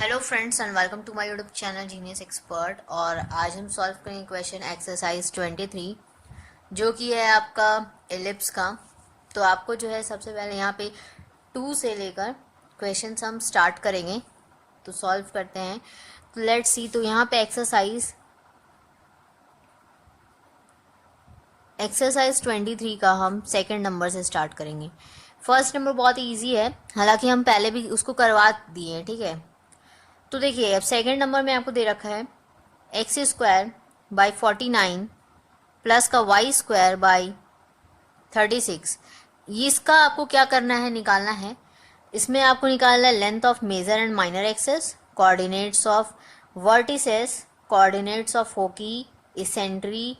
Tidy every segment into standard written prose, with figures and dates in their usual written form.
Hello friends and welcome to my YouTube channel genius expert. और आज हम solve करेंगे क्वेश्चन एक्सरसाइज 23 जो कि है आपका एलिप्स का। तो आपको जो है सबसे पहले यहाँ पे 2 से लेकर क्वेश्चंस हम स्टार्ट करेंगे, तो सॉल्व करते हैं। तो लेट्स सी। तो यहाँ पे एक्सरसाइज 23 का हम सेकंड नंबर से स्टार्ट करेंगे। फर्स्ट नंबर बहुत ईजी है, हालांकि हम पहले भी उसको करवा दिए हैं, ठीक है। तो देखिए अब सेकंड नंबर में आपको दे रखा है एक्स स्क्वायर बाई 49 प्लस का वाई स्क्वायर बाई 36। इसका आपको क्या करना है, निकालना है। इसमें आपको निकालना है length of major and minor axes, coordinates of vertices, coordinates of foci, eccentricity,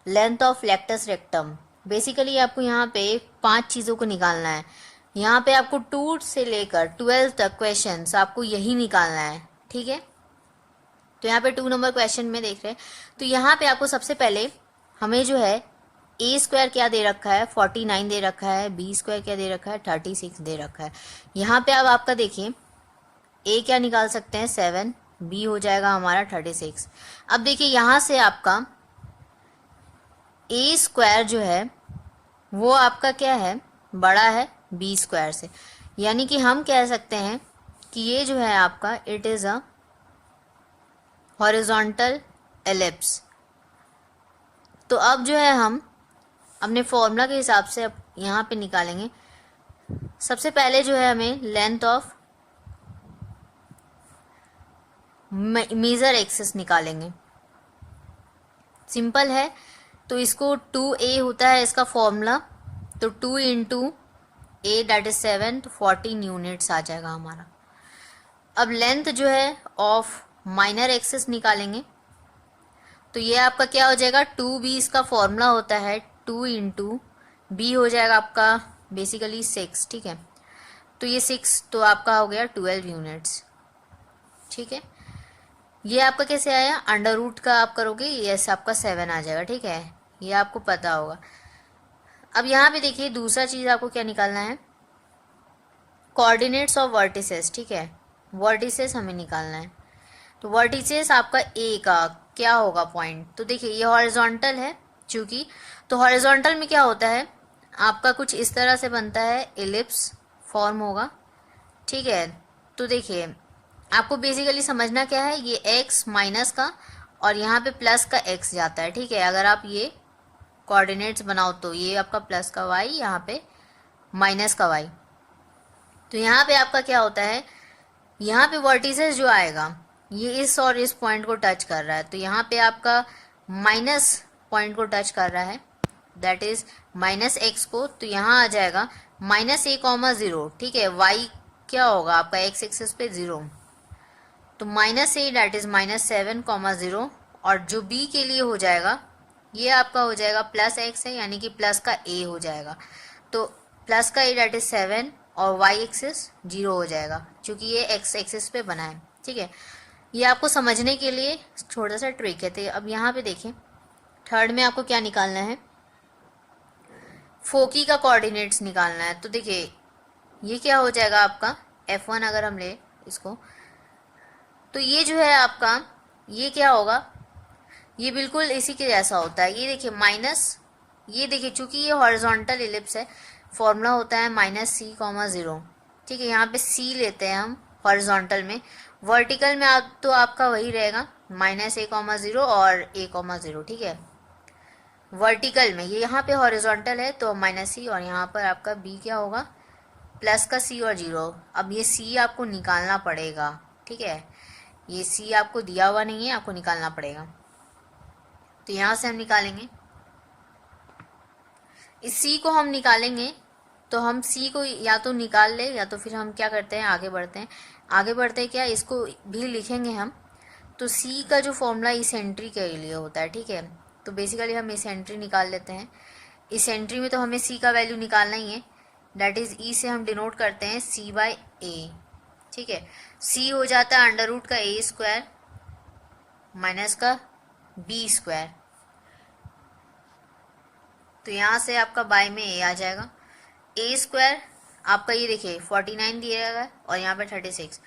length of latus rectum. Basically आपको यहाँ पे 5 चीज़ों को निकालना है। यहाँ पे आपको 2 से लेकर 12 तक क्वेश्चंस आपको यही निकालना है, ठीक है। तो यहाँ पे 2 नंबर क्वेश्चन में देख रहे हैं। तो यहाँ पे आपको सबसे पहले हमें जो है ए स्क्वायर क्या दे रखा है 49 दे रखा है, बी स्क्वायर क्या दे रखा है 36 दे रखा है। यहाँ पे अब आपका देखिए ए क्या निकाल सकते हैं 7, बी हो जाएगा हमारा 36। अब देखिए यहाँ से आपका ए स्क्वायर जो है वो आपका क्या है, बड़ा है बी स्क्वायर से। यानी कि हम कह सकते हैं कि ये जो है आपका it is a horizontal ellipse. तो अब जो है हम अपने फॉर्मूला के हिसाब से अब यहाँ पे निकालेंगे। सबसे पहले जो है हमें लेंथ ऑफ मेजर एक्सिस निकालेंगे। सिंपल है, तो इसको 2a होता है इसका फॉर्मूला, तो 2 इंटू ए दैट इज 7, तो 14 यूनिट्स आ जाएगा हमारा। अब लेंथ जो है ऑफ माइनर एक्सिस निकालेंगे, तो ये आपका क्या हो जाएगा 2b, इसका फॉर्मूला होता है 2 इंटू बी हो जाएगा आपका बेसिकली 6, ठीक है। तो ये 6 तो आपका हो गया 12 यूनिट्स, ठीक है। ये आपका कैसे आया, अंडर रूट का आप करोगे ये आपका 7 आ जाएगा, ठीक है। ये आपको पता होगा। अब यहाँ पे देखिए दूसरा चीज़ आपको क्या निकालना है, कोऑर्डिनेट्स ऑफ वर्टिसेस, ठीक है। वर्टिसेस हमें निकालना है। तो वर्टिसेस आपका ए का क्या होगा पॉइंट, तो देखिए ये हॉरिजॉन्टल है चूंकि, तो हॉरिजॉन्टल में क्या होता है आपका कुछ इस तरह से बनता है, एलिप्स फॉर्म होगा, ठीक है। तो देखिए आपको बेसिकली समझना क्या है, ये x माइनस का और यहाँ पे प्लस का x जाता है, ठीक है। अगर आप ये कोऑर्डिनेट्स बनाओ तो ये आपका प्लस का y, यहाँ पे माइनस का y। तो यहाँ पे आपका क्या होता है, यहाँ पे वर्टिसेस जो आएगा ये इस और इस पॉइंट को टच कर रहा है, तो यहाँ पे आपका माइनस पॉइंट को टच कर रहा है, दैट इज माइनस एक्स को। तो यहाँ आ जाएगा -a,0, ठीक है। y क्या होगा आपका x एक्सिस पे 0, तो -a दैट इज -7,0। और जो b के लिए हो जाएगा ये आपका हो जाएगा प्लस x है, यानी कि प्लस का a हो जाएगा। तो प्लस का a दैट इज 7 और y एक्सिस 0 हो जाएगा, क्योंकि ये x एक्सिस पे बना है, ठीक है। ये आपको समझने के लिए छोटा सा ट्रिक है। तो अब यहाँ पे देखें थर्ड में आपको क्या निकालना है, फोकी का कोऑर्डिनेट्स निकालना है। तो देखिए ये क्या हो जाएगा आपका f1, अगर हम ले इसको, तो ये जो है आपका ये क्या होगा, ये बिल्कुल इसी के जैसा होता है। ये देखिए माइनस, ये देखिए चूंकि ये हॉरिजॉन्टल एलिप्स है, फॉर्मूला होता है -c,0, ठीक है। यहाँ पे c लेते हैं हम हॉरिजॉन्टल में, वर्टिकल में आप तो आपका वही रहेगा -a,0 और a,0, ठीक है। वर्टिकल में ये यहाँ पे हॉरिजॉन्टल है तो -c, और यहाँ पर आपका b क्या होगा प्लस का c और 0। अब ये c आपको निकालना पड़ेगा, ठीक है। ये c आपको दिया हुआ नहीं है, आपको निकालना पड़ेगा। तो यहाँ से हम निकालेंगे, इस c को हम निकालेंगे, तो हम c को या तो निकाल ले या तो फिर हम क्या करते हैं आगे बढ़ते हैं। आगे बढ़ते हैं क्या, इसको भी लिखेंगे हम। तो c का जो फॉर्मूला इसेंट्री के लिए होता है, ठीक है। तो बेसिकली हम इसेंट्री निकाल लेते हैं। इसेंट्री में तो हमें c का वैल्यू निकालना ही है, दैट इज e से हम डिनोट करते हैं c/a, ठीक है। c हो जाता है अंडर रूट का a स्क्वायर माइनस का b स्क्वायर। तो यहाँ से आपका बाय में a आ जाएगा। a स्क्वायर आपका ये देखिए 49 दिया गया है और यहाँ पे 36,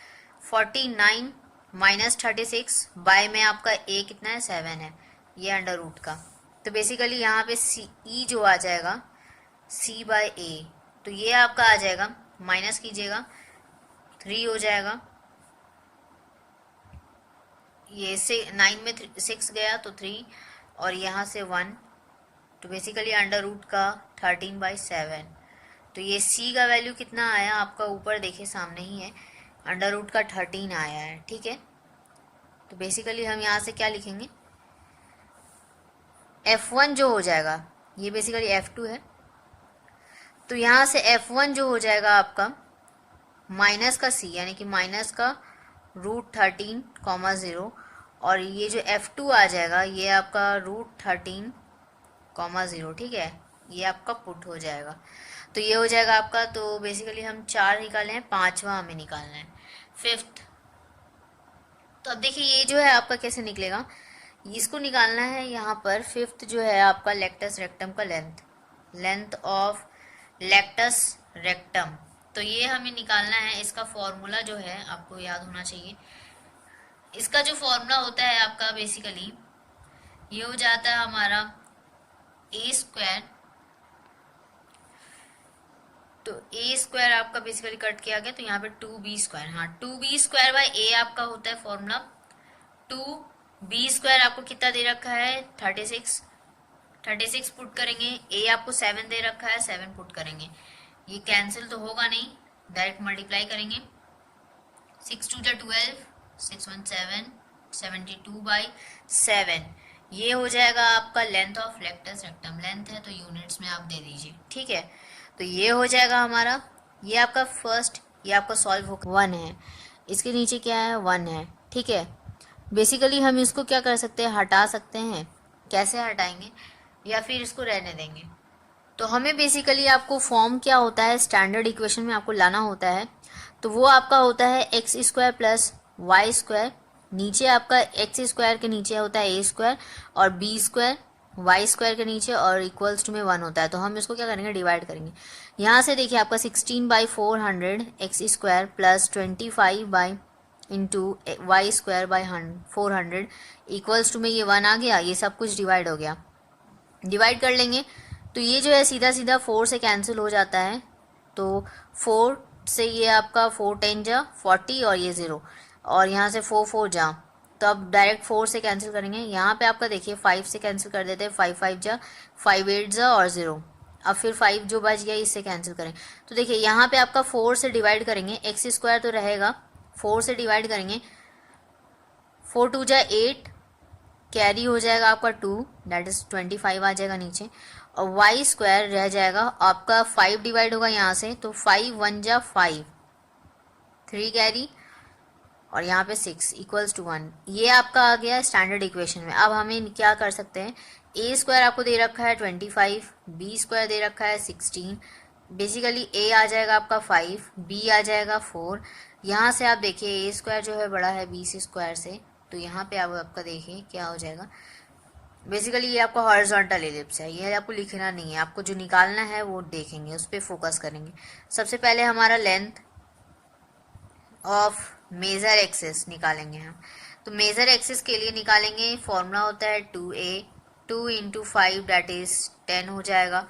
49 माइनस 36 बाय में आपका ए कितना है 7 है, ये अंडर रूट का। तो बेसिकली यहाँ पे सी ई जो आ जाएगा सी बाय ए, तो ये आपका आ जाएगा, माइनस कीजिएगा 3 हो जाएगा, ये से 9 में 6 गया तो 3 और यहाँ से 1, तो बेसिकली अंडर रूट का 13/7। तो ये c का वैल्यू कितना आया आपका, ऊपर देखिए सामने ही है, अंडर रूट का 13 आया है। ठीक है, तो बेसिकली हम यहाँ से क्या लिखेंगे, f1 जो हो जाएगा, ये बेसिकली f2 है, तो यहाँ से f1 जो हो जाएगा आपका माइनस का c, यानी कि माइनस का √13, और ये जो f2 आ जाएगा ये आपका √13, 0। ठीक है, ये आपका पुट हो जाएगा, तो ये हो जाएगा आपका। तो बेसिकली हम 4 निकाले हैं, 5वां हमें निकालना है, 5th। तो अब देखिए ये जो है आपका कैसे निकलेगा, इसको निकालना है यहाँ पर। 5th जो है आपका लेक्टस रेक्टम का लेंथ ऑफ लेक्टस रेक्टम, तो ये हमें निकालना है। इसका फॉर्मूला जो है आपको याद होना चाहिए, इसका जो फॉर्मूला होता है आपका बेसिकली ये हो जाता है हमारा a², तो a² आपका बेसिकली कट किया गया, तो यहाँ पे 2b², हाँ 2b² बाय a आपका होता है फॉर्मूला। 2b² आपको कितना दे रखा है 36 पुट करेंगे, a आपको 7 दे रखा है, 7 पुट करेंगे, ये कैंसिल तो होगा नहीं, डायरेक्ट मल्टीप्लाई करेंगे, 6 2 12, 6 1 7, 72/7, ये हो जाएगा आपका length of latus rectum. Length है तो यूनिट्स में आप दे दीजिए। ठीक है, तो ये हो जाएगा हमारा, ये आपका फर्स्ट, ये आपका सॉल्व होगा 1 है, इसके नीचे क्या है 1 है। ठीक है, बेसिकली हम इसको क्या कर सकते हैं, हटा सकते हैं। कैसे हटाएंगे, या फिर इसको रहने देंगे। तो हमें बेसिकली आपको फॉर्म क्या होता है, स्टैंडर्ड इक्वेशन में आपको लाना होता है, तो वो आपका होता है x² प्लस y², नीचे आपका x² के नीचे होता है a² और b² y² के नीचे और इक्वल्स टू में 1 होता है। तो हम इसको क्या करेंगे, डिवाइड करेंगे। यहाँ से देखिए आपका 16/400 x² plus 25 into y²/400 equals to में ये 1 आ गया, ये सब कुछ डिवाइड हो गया। डिवाइड कर लेंगे तो ये जो है सीधा सीधा 4 से कैंसिल हो जाता है, तो 4 से ये आपका 4 10 जा 40 और ये 0, और यहाँ से 4 4 जा, तो अब डायरेक्ट 4 से कैंसिल करेंगे। यहाँ पे आपका देखिए 5 से कैंसिल कर देते हैं, 5 5 जा 5 8 जा और 0, अब फिर 5 जो बच गया इससे कैंसिल करें। तो देखिए यहाँ पे आपका 4 से डिवाइड करेंगे, x² तो रहेगा, 4 से डिवाइड करेंगे, 4 2 जा 8, कैरी हो जाएगा आपका 2, दैट इज 25 आ जाएगा नीचे, और y² रह जाएगा आपका 5 डिवाइड होगा यहाँ से, तो 5 1 जा 5, 3 कैरी और यहाँ पे 6 इक्वल्स टू 1, ये आपका आ गया स्टैंडर्ड इक्वेशन में। अब हमें क्या कर सकते हैं, a² आपको दे रखा है 25, b² दे रखा है 16, बेसिकली a आ जाएगा आपका 5, b आ जाएगा 4, यहाँ से आप देखिए a² जो है बड़ा है b² से, तो यहाँ पे आप आपका देखिए क्या हो जाएगा, बेसिकली ये आपका हॉरिजॉन्टल एलिप्स है, ये आपको लिखना नहीं है, आपको जो निकालना है वो देखेंगे, उस पर फोकस करेंगे। सबसे पहले हमारा लेंथ ऑफ मेजर एक्सिस निकालेंगे हम, तो मेजर एक्सिस के लिए निकालेंगे, फॉर्मूला होता है 2a, 2 इंटू 5 दैट इज 10 हो जाएगा।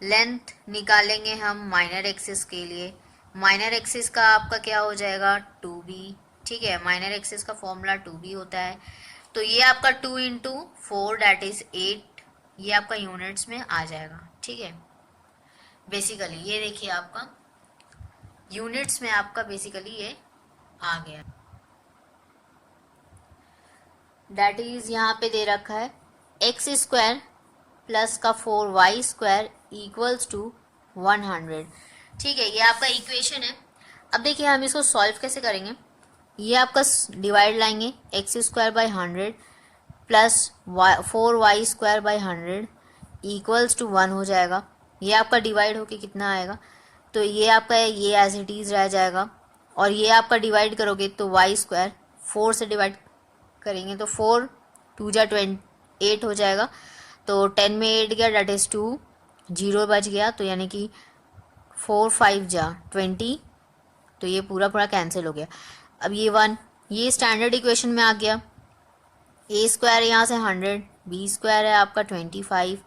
लेंथ निकालेंगे हम माइनर एक्सिस के लिए, माइनर एक्सिस का आपका क्या हो जाएगा 2b। ठीक है, माइनर एक्सिस का फॉर्मूला 2b होता है, तो ये आपका 2 इंटू 4 दैट इज 8, ये आपका यूनिट्स में आ जाएगा। ठीक है, बेसिकली ये देखिए आपका यूनिट्स में आपका बेसिकली ये आ गया, दैट इज यहाँ पे दे रखा है x² प्लस का 4y² इक्वल्स टू 100। ठीक है, ये आपका इक्वेशन है। अब देखिए हम इसको सॉल्व कैसे करेंगे, ये आपका डिवाइड लाएंगे, x²/100 plus 4y²/100 equals to 1 हो जाएगा, ये आपका डिवाइड होके कितना आएगा, तो ये आपका ये एज इट इज रह जाएगा, और ये आपका डिवाइड करोगे तो y² 4 से डिवाइड करेंगे तो 4 2 जा 8 हो जाएगा, तो 10 में 8 गया दैट इज 2, 0 बच गया, तो यानी कि 4 5 जा 20, तो ये पूरा पूरा कैंसिल हो गया। अब ये 1, ये स्टैंडर्ड इक्वेशन में आ गया। ए स्क्वायर है यहाँ से 100, बी स्क्वायर है आपका 25,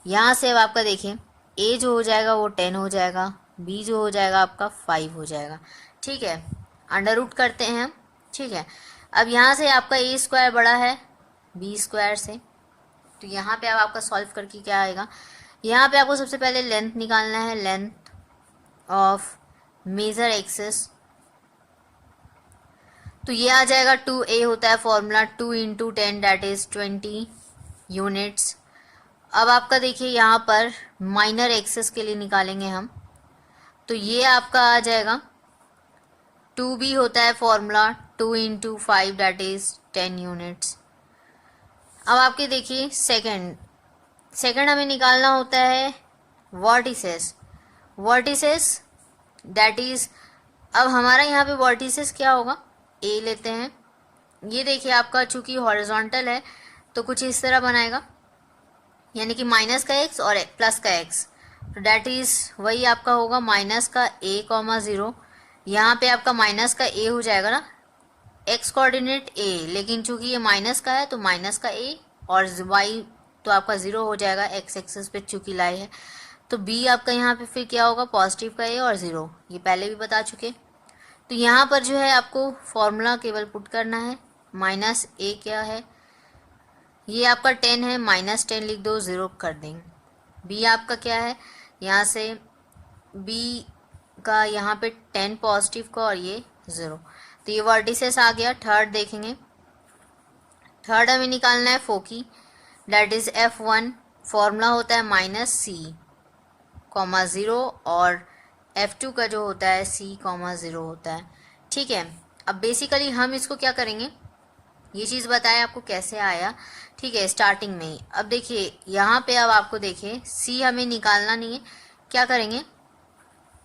यहाँ से अब आपका देखिए ए जो हो जाएगा वो 10 हो जाएगा, बी जो हो जाएगा आपका 5 हो जाएगा। ठीक है, अंडर रूट करते हैं हम। ठीक है, अब यहाँ से आपका ए स्क्वायर बड़ा है बी स्क्वायर से, तो यहाँ पे अब आपका सॉल्व करके क्या आएगा, यहाँ पे आपको सबसे पहले लेंथ निकालना है, लेंथ ऑफ मेजर एक्सिस। तो ये आ जाएगा 2a होता है formula, 2 into 10 that is 20 units. अब आपका देखिए यहाँ पर माइनर एक्सिस के लिए निकालेंगे हम, तो ये आपका आ जाएगा 2b होता है formula, 2 into 5 that is 10 units. अब आपके देखिए सेकंड हमें निकालना होता है वर्टिसेस दैट इज, अब हमारा यहाँ पे वर्टिसेस क्या होगा, ए लेते हैं। ये देखिए आपका चूंकि हॉरिजॉन्टल है तो कुछ इस तरह बनाएगा, यानी कि माइनस का एक्स और प्लस का एक्स, तो डैट इज वही आपका होगा माइनस का ए कॉमा 0। यहाँ पे आपका माइनस का ए हो जाएगा ना, एक्स कोऑर्डिनेट ए, लेकिन चूंकि ये माइनस का है तो माइनस का ए, और वाई तो आपका 0 हो जाएगा एक्स एक्सिस पे चूंकि लाई है। तो बी आपका यहाँ पे फिर क्या होगा, पॉजिटिव का ए और 0, ये पहले भी बता चुके। तो यहाँ पर जो है आपको फॉर्मूला केवल पुट करना है, माइनस ए क्या है, ये आपका 10 है, माइनस 10 लिख दो, 0 कर देंगे। बी आपका क्या है, यहाँ से बी का यहाँ पे 10 पॉजिटिव का और ये 0, तो ये वर्टिसेस आ गया। थर्ड देखेंगे, थर्ड हमें निकालना है फोकी, दैट इज F1, फॉर्मूला होता है माइनस सी कॉमा 0 और F2 का जो होता है C कॉमा 0 होता है। ठीक है, अब बेसिकली हम इसको क्या करेंगे, ये चीज़ बताएं आपको कैसे आया। ठीक है, स्टार्टिंग में ही अब देखिए यहाँ पे, अब आपको देखिए C हमें निकालना नहीं है, क्या करेंगे,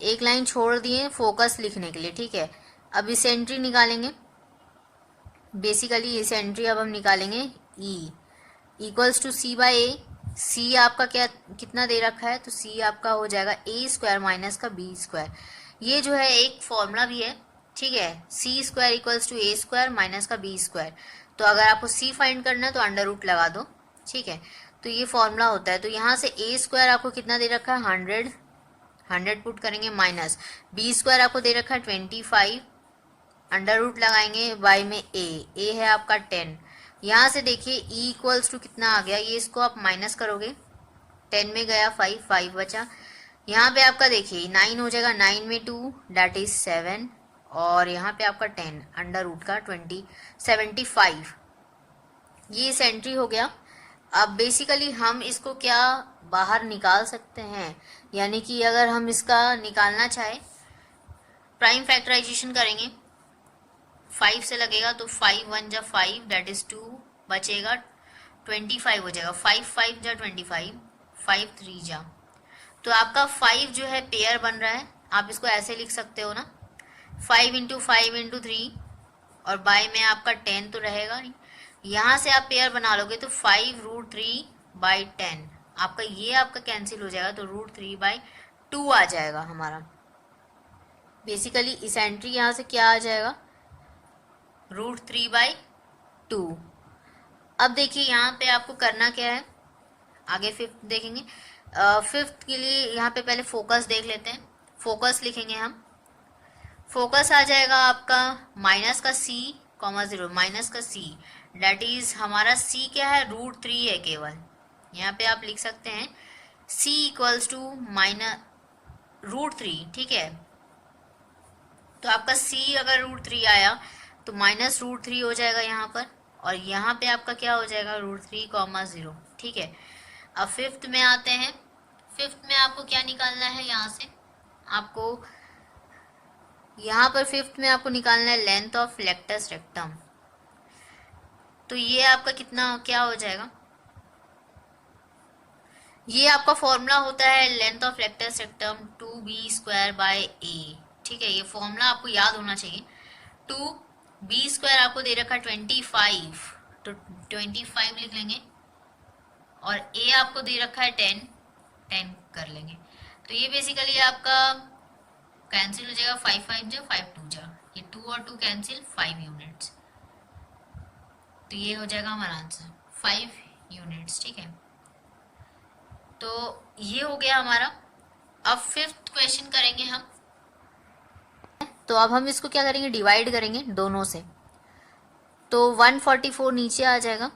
एक लाइन छोड़ दिए फोकस लिखने के लिए। ठीक है, अब इसेंट्री निकालेंगे, बेसिकली इसेंट्री अब हम निकालेंगे E equals to C by A. C आपका क्या कितना दे रखा है, तो सी आपका हो जाएगा ए स्क्वायर माइनस का बी स्क्वायर, ये जो है एक फॉर्मूला भी है। ठीक है, C square equals to A square minus का बी स्क्वायर, तो अगर आपको सी फाइंड करना है तो अंडर रूट लगा दो। ठीक है, तो ये फॉर्मूला होता है। तो यहाँ से ए स्क्वायर आपको कितना दे रखा है 100 पुट करेंगे, माइनस बी स्क्वायर आपको दे रखा है 25, अंडर रूट लगाएंगे, बाई में ए है आपका 10। यहाँ से देखिए E इक्वल्स टू कितना आ गया, ये इसको आप माइनस करोगे, 10 में गया 5 बचा। यहाँ पे आपका देखिए 9 हो जाएगा, 9 में 2 दैट इज 7, और यहाँ पे आपका 10 अंडर रूट का 75, ये सेंट्री हो गया। अब बेसिकली हम इसको क्या बाहर निकाल सकते हैं, यानी कि अगर हम इसका निकालना चाहे, प्राइम फैक्टराइजेशन करेंगे, 5 से लगेगा तो 5 1 जा 5 दैट इज 2 बचेगा, 25 हो जाएगा, 5 5 जा 25, 5 3 जा, तो आपका 5 जो है पेयर बन रहा है। आप इसको ऐसे लिख सकते हो ना, 5 इंटू 5 इंटू 3, और बाय में आपका 10 तो रहेगा नहीं, यहाँ से आप पेयर बना लोगे तो 5 रूट 3 बाई 10, आपका ये आपका कैंसिल हो जाएगा, तो रूट 3 बाई 2 आ जाएगा हमारा। बेसिकली इसेंट्री यहाँ से क्या आ जाएगा, रूट 3 बाई 2। अब देखिए यहाँ पे आपको करना क्या है, आगे फिफ्थ देखेंगे। फिफ्थ के लिए यहाँ पे पहले फोकस देख लेते हैं, फोकस लिखेंगे हम, फोकस आ जाएगा आपका माइनस का C कॉमा 0, माइनस का C डेट इज हमारा C क्या है, रूट 3 है केवल, यहाँ पे आप लिख सकते हैं C equals to minus root 3। ठीक है, तो आपका C अगर रूट 3 आया तो माइनस रूट 3 हो जाएगा यहाँ पर, और यहाँ पे आपका क्या हो जाएगा रूट 3 कॉमा 0। ठीक है, अब फिफ्थ में आते हैं। फिफ्थ में आपको क्या निकालना है, यहाँ से आपको यहाँ पर फिफ्थ में आपको निकालना है लेंथ ऑफ लेक्टस रेक्टम, तो ये आपका कितना क्या हो जाएगा, ये आपका फॉर्मूला होता है length of latus rectum 2b square by A. ठीक है, ये फॉर्मूला आपको याद होना चाहिए। 2b स्क्वायर आपको दे रखा 25, तो 25 लिख लेंगे, और a आपको दे रखा है 10 कर लेंगे, तो ये बेसिकली आपका कैंसिल हो जाएगा, 5 5 जा 5 2 जा, ये 2 और 2 कैंसिल, 5 यूनिट्स। तो ये हो जाएगा हमारा आंसर 5 यूनिट्स। ठीक है, तो ये हो गया हमारा। अब 5th क्वेश्चन करेंगे हम। तो अब हम इसको क्या करेंगे, डिवाइड करेंगे दोनों से। तो 144 नीचे आ जाएगा,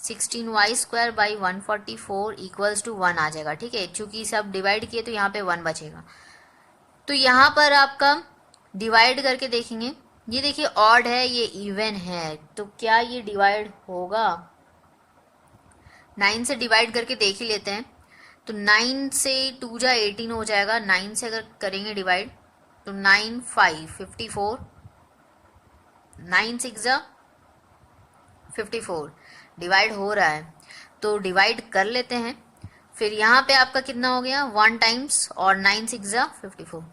16y² बाई 144 इक्वल्स टू 1 आ जाएगा। ठीक है, चूंकि इसे आप डिवाइड किए तो यहाँ पे 1 बचेगा। तो यहाँ पर आपका डिवाइड करके देखेंगे, ये देखिए ऑड है, ये इवन है, तो क्या ये डिवाइड होगा? 9 से डिवाइड करके देख ही लेते हैं। तो 9 से 2 जा 18 हो जाएगा। 9 से अगर करेंगे डिवाइड तो 9 5 54, 9 6 जा 54, डिवाइड हो रहा है तो डिवाइड कर लेते हैं। फिर यहाँ पे आपका कितना हो गया, 1 टाइम्स और 9 6 जा 54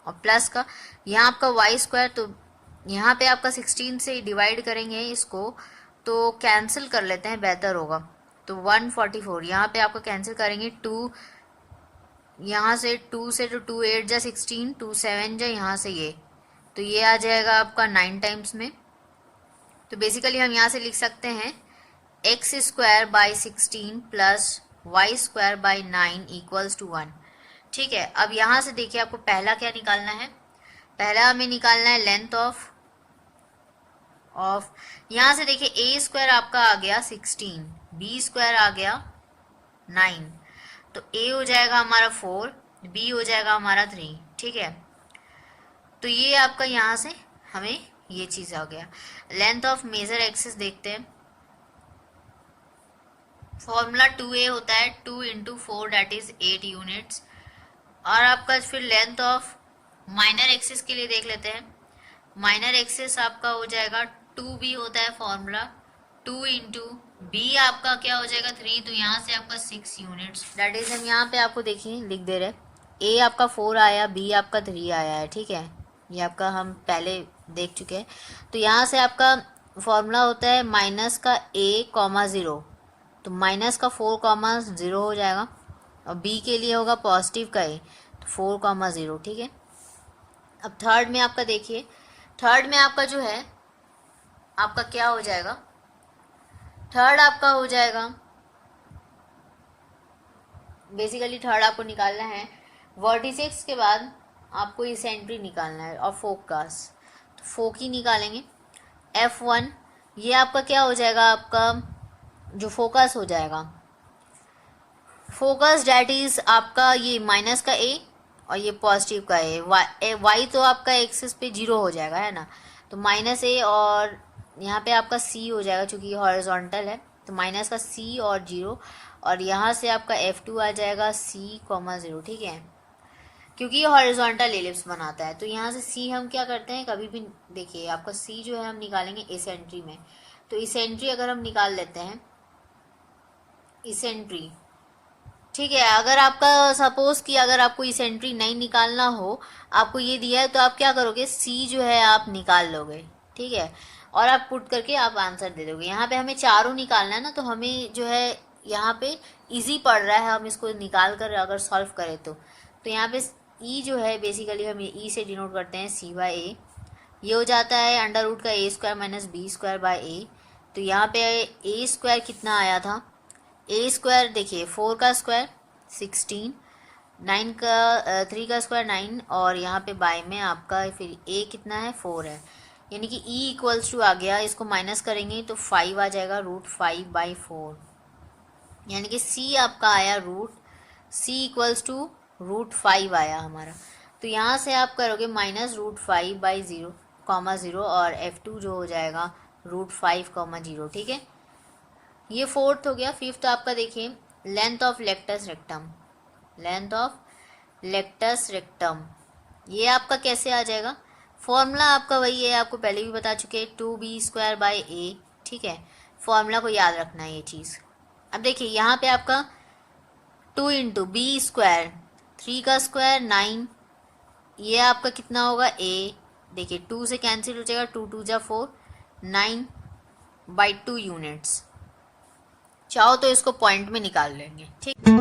और प्लस का यहाँ आपका y²। तो यहाँ पे आपका 16 से डिवाइड करेंगे इसको तो कैंसिल कर लेते हैं, बेहतर होगा। तो 144 यहाँ पे आपको कैंसिल करेंगे, 2 यहाँ से 2 से तो 2 8 जा 16, 2 7 जा यहाँ से ये, तो ये आ जाएगा आपका 9 टाइम्स में। तो बेसिकली हम यहाँ से लिख सकते हैं x² by 16 plus y² by 9 equals to 1। ठीक है, अब यहाँ से देखिए आपको पहला क्या निकालना है, पहला हमें निकालना है लेंथ ऑफ यहाँ से देखिए a² आपका आ गया 16, b² आ गया 9, तो a हो जाएगा हमारा 4, b हो जाएगा हमारा 3। ठीक है, तो ये आपका यहाँ से हमें ये चीज आ गया। लेंथ ऑफ मेजर एक्सिस देखते हैं, फॉर्मूला 2a होता है 2 इंटू 4 दैट इज 8 यूनिट्स। और आपका फिर लेंथ ऑफ माइनर एक्सिस के लिए देख लेते हैं, माइनर एक्सिस आपका हो जाएगा 2b होता है फॉर्मूला, 2 इंटू b आपका क्या हो जाएगा 3, तो यहाँ से आपका 6 यूनिट्स दैट इज, हम यहाँ पे आपको देखिए लिख दे रहे, a आपका 4 आया, b आपका 3 आया है। ठीक है, ये आपका हम पहले देख चुके हैं। तो यहाँ से आपका फॉर्मूला होता है माइनस का a,0, तो माइनस का 4,0 हो जाएगा और b के लिए होगा पॉजिटिव का a, तो 4,0। ठीक है, अब थर्ड में आपका देखिए, थर्ड में आपका जो है आपका क्या हो जाएगा, थर्ड आपका हो जाएगा बेसिकली थर्ड आपको निकालना है वर्टिसेस के बाद आपको इसेंट्री निकालना है और फोकस, तो फोकी निकालेंगे F1, ये आपका क्या हो जाएगा, आपका जो फोकस हो जाएगा, फोकस डैट इज आपका ये माइनस का a और ये पॉजिटिव का y तो आपका एक्सिस पे 0 हो जाएगा, है ना, तो माइनस a और यहाँ पे आपका c हो जाएगा, चूंकि ये हॉरिजॉन्टल है तो माइनस का c और 0, और यहाँ से आपका F2 आ जाएगा c,0। ठीक है, क्योंकि ये हॉरिजॉन्टल एलिप्स बनाता है तो यहाँ से c हम क्या करते हैं, कभी भी देखिए आपका c जो है हम निकालेंगे इसेंट्री में, तो इसेंट्री अगर हम निकाल लेते हैं इसेंट्री। ठीक है, अगर आपका सपोज कि अगर आपको इसेंट्री नहीं निकालना हो, आपको ये दिया है तो आप क्या करोगे, c जो है आप निकाल लोगे। ठीक है, और आप पुट करके आप आंसर दे दोगे। यहाँ पे हमें चारों निकालना है ना, तो हमें जो है यहाँ पे इजी पड़ रहा है, हम इसको निकाल कर अगर सॉल्व करें तो यहाँ पे e जो है बेसिकली हम e से डिनोट करते हैं c/a, ये हो जाता है अंडर रूट का a² minus b² by a। तो यहाँ पे a² कितना आया था, a² देखिए 4 का स्क्वायर 16, 9 का 3 का स्क्वायर 9, और यहाँ पे बाय में आपका फिर a कितना है 4 है, यानी कि e इक्वल्स टू आ गया, इसको माइनस करेंगे तो 5 आ जाएगा, √5/4, यानी कि c आपका आया c इक्वल्स टू √5 आया हमारा। तो यहाँ से आप करोगे माइनस √5/0,0 और F2 जो हो जाएगा √5,0। ठीक है, ये फोर्थ हो गया। फिफ्थ आपका देखिए length of latus rectum, length of latus rectum, ये आपका कैसे आ जाएगा, फॉर्मूला आपका वही है, आपको पहले भी बता चुके हैं 2b² बाई a। ठीक है, फॉर्मूला को याद रखना है ये चीज़। अब देखिए यहाँ पे आपका 2 इंटू b², 3 का स्क्वायर 9, ये आपका कितना होगा a, देखिए 2 से कैंसिल हो जाएगा, 2 2 जा 4, 9/2 यूनिट्स। चाहो तो इसको पॉइंट में निकाल लेंगे। ठीक।